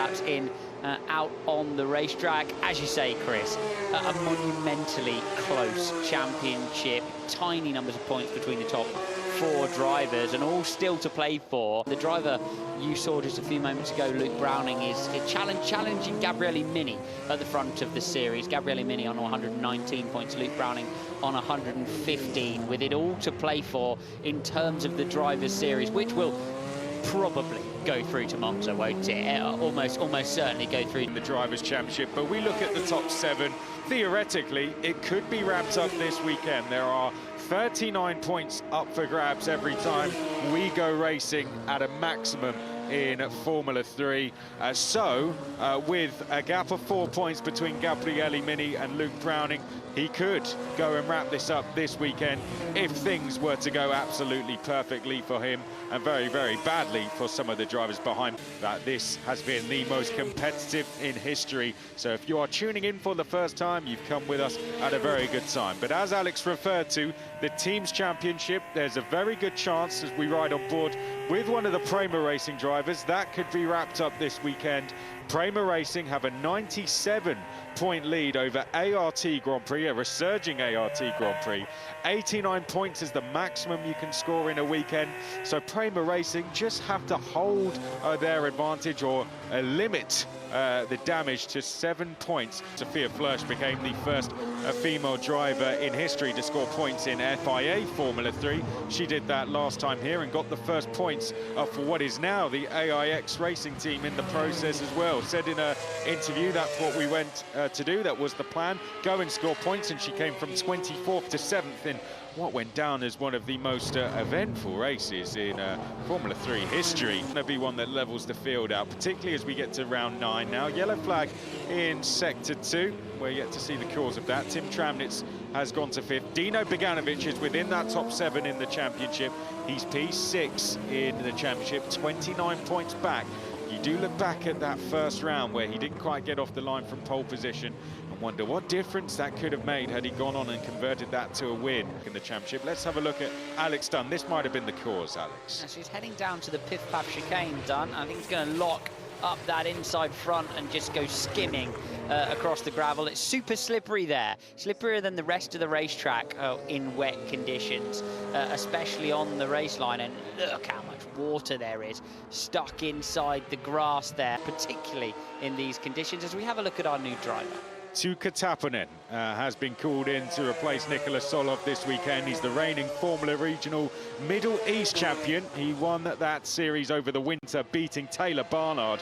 laps in out on the racetrack. As you say, Chris, a monumentally close championship, tiny numbers of points between the top 4 drivers, and all still to play for. The driver you saw just a few moments ago, Luke Browning, is challenging Gabriele Mini at the front of the series. Gabriele Mini on 119 points, Luke Browning on 115, with it all to play for in terms of the drivers' series, which will probably go through to Monza, won't it? Almost certainly go through the Drivers' Championship. But we look at the top 7. Theoretically, it could be wrapped up this weekend. There are 39 points up for grabs every time we go racing at a maximum in Formula 3. With a gap of 4 points between Gabriele Mini and Luke Browning, he could go and wrap this up this weekend if things were to go absolutely perfectly for him, and very, very badly for some of the drivers behind. That this has been the most competitive in history. So if you are tuning in for the first time, you've come with us at a very good time. But as Alex referred to, the Teams Championship, there's a very good chance as we ride on board with one of the Prema Racing drivers, that could be wrapped up this weekend. Prema Racing have a 97-point lead over ART Grand Prix, a resurging ART Grand Prix. 89 points is the maximum you can score in a weekend. So Prema Racing just have to hold their advantage or limit the damage to 7 points. Sophia Flörsch became the first female driver in history to score points in FIA Formula 3. She did that last time here and got the first points for what is now the AIX racing team in the process as well. Said in an interview that's what we went to do, that was the plan, go and score points, and she came from 24th to 7th in what went down as one of the most eventful races in Formula 3 history. Going to be one that levels the field out, particularly as we get to round 9 now. Yellow flag in sector 2. We're yet to see the cause of that. Tim Tramnitz has gone to 5th. Dino Beganovic is within that top 7 in the championship. He's P6 in the championship, 29 points back. You do look back at that first round where he didn't quite get off the line from pole position and wonder what difference that could have made had he gone on and converted that to a win in the championship. Let's have a look at Alex Dunn. This might have been the cause, Alex. Yeah, so he's heading down to the Piff-Paff chicane, Dunn. I think he's going to lock up that inside front and just go skimming across the gravel. It's super slippery there, slipperier than the rest of the racetrack in wet conditions, especially on the race line. And look how much water there is stuck inside the grass there, particularly in these conditions. As we have a look at our new driver, Tuukka Taponen has been called in to replace Nikola Solov this weekend. He's the reigning Formula Regional Middle East champion. He won that series over the winter, beating Taylor Barnard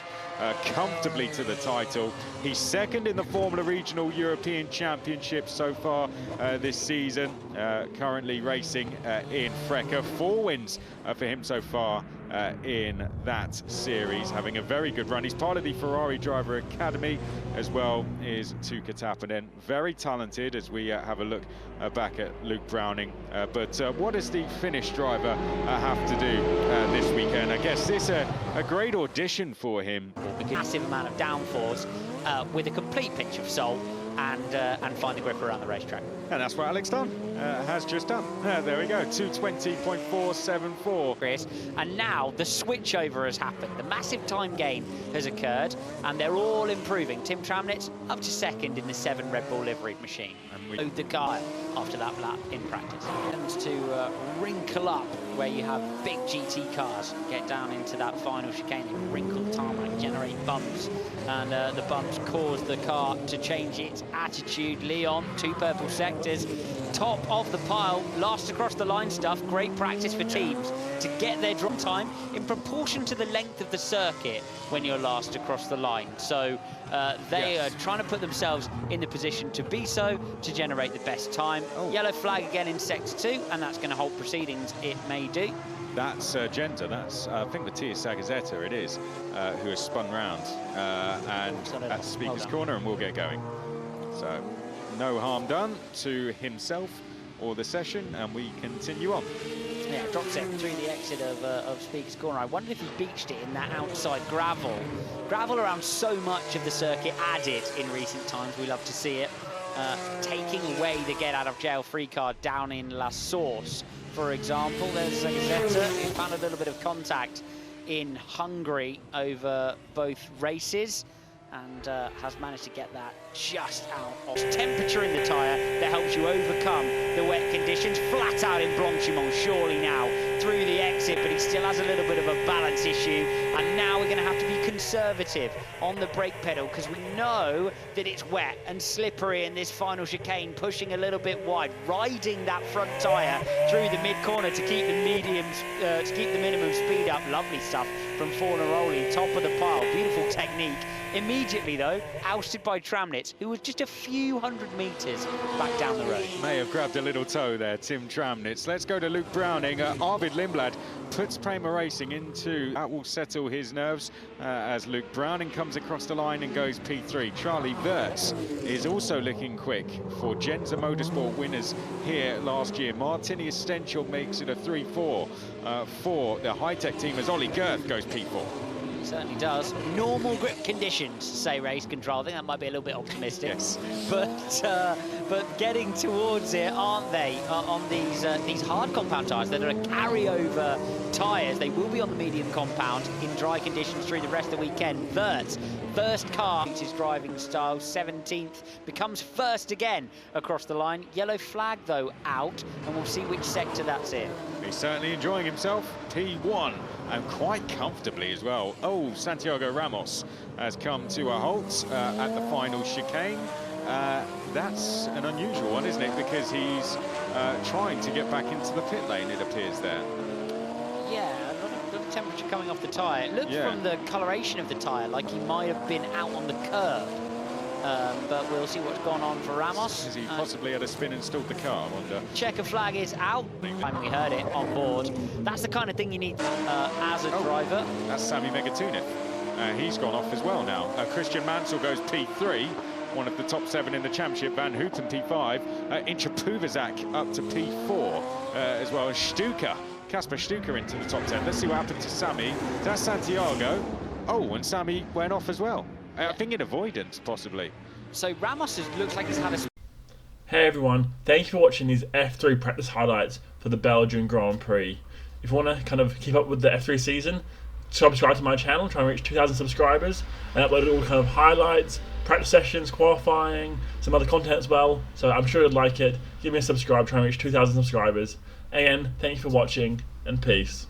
comfortably to the title. He's second in the Formula Regional European Championship so far this season, currently racing in Freca. 4 wins for him so far in that series, having a very good run. He's part of the Ferrari Driver Academy as well, is Tuukka Taponen. Very talented as we have a look back at Luke Browning. But what does the Finnish driver have to do this weekend? I guess this a great audition for him. Massive amount of downforce with a complete pinch of salt and find the grip around the racetrack. And that's what Alex Dunn has just done. There we go, 2:20.474. Chris, and now the switchover has happened. The massive time gain has occurred, and they're all improving. Tim Tramnitz up to second in the 7 Red Bull liveried machine. And we the guy after that lap in practice. Tends to wrinkle up where you have big GT cars get down into that final chicane. They wrinkle the tarmac, generate bumps, and the bumps cause the car to change its attitude. Leon, 2 purple sectors, top of the pile, last across the line stuff. Great practice for teams to get their drop time in proportion to the length of the circuit when you're last across the line. So they are trying to put themselves in the position to be so, to generate the best time. Yellow flag again in sector 2, and that's going to halt proceedings. It may do. That's Genta, that's I think Matthias Sagazeta it is, who has spun round and at Speaker's Corner, and we'll get going. So no harm done to himself or the session, and we continue on. Yeah, drops it through the exit of Speaker's Corner. I wonder if he beached it in that outside gravel. Gravel around so much of the circuit added in recent times. We love to see it. Taking away the get-out-of-jail-free card down in La Source, for example. There's Zeta, who found a little bit of contact in Hungary over both races, and has managed to get that just out of temperature in the tyre that helps you overcome the wet conditions. Flat out in Blanchimont, surely now through the exit, but he still has a little bit of a balance issue, and now we're going to have to be conservative on the brake pedal because we know that it's wet and slippery in this final chicane, pushing a little bit wide, riding that front tyre through the mid-corner to keep the minimum speed up. Lovely stuff from Fornaroli, top of the pile, beautiful technique. Immediately though, ousted by Tramnitz, who was just a few hundred metres back down the road. May have grabbed a little toe there, Tim Tramnitz. Let's go to Luke Browning. Arvid Lindblad puts Prema Racing into, that will settle his nerves as Luke Browning comes across the line and goes P3. Charlie Wirtz is also looking quick for Genza Motorsport winners here last year. Martini Estenchel makes it a 3-4 for the high-tech team as Ollie Girth goes P4. Certainly does. Normal grip conditions, say race control. I think that might be a little bit optimistic. Yes. But getting towards it, aren't they? On these hard compound tyres that are carryover tyres. They will be on the medium compound in dry conditions through the rest of the weekend. Wirtz, first car, his driving style, 17th, becomes first again across the line. Yellow flag though out, and we'll see which sector that's in. He's certainly enjoying himself. P1, and quite comfortably as well. Oh, Santiago Ramos has come to a halt at the final chicane. That's an unusual one, isn't it? Because he's trying to get back into the pit lane, it appears there. Yeah, a lot of temperature coming off the tyre. It looks from the coloration of the tyre like he might have been out on the curb. But we'll see what's gone on for Ramos. Has he possibly had a spin and stalled the car, I wonder? Checker flag is out. Time we heard it on board. That's the kind of thing you need as a driver. That's Sami Megatunev. He's gone off as well now. Christian Mansell goes P3, one of the top 7 in the championship. Van Houten P5. Incha Puvazak up to P4 as well as Stuka. Kasper Stuka into the top 10. Let's see what happened to Sami. That's Santiago. Oh, and Sami went off as well. I think in avoidance, possibly. So Ramos looks like he's had a... Hey everyone, thank you for watching these F3 practice highlights for the Belgian Grand Prix. If you want to kind of keep up with the F3 season, subscribe to my channel, try and reach 2,000 subscribers, and upload all kind of highlights, practice sessions, qualifying, some other content as well. So I'm sure you'd like it. Give me a subscribe, try and reach 2,000 subscribers. Again, thank you for watching, and peace.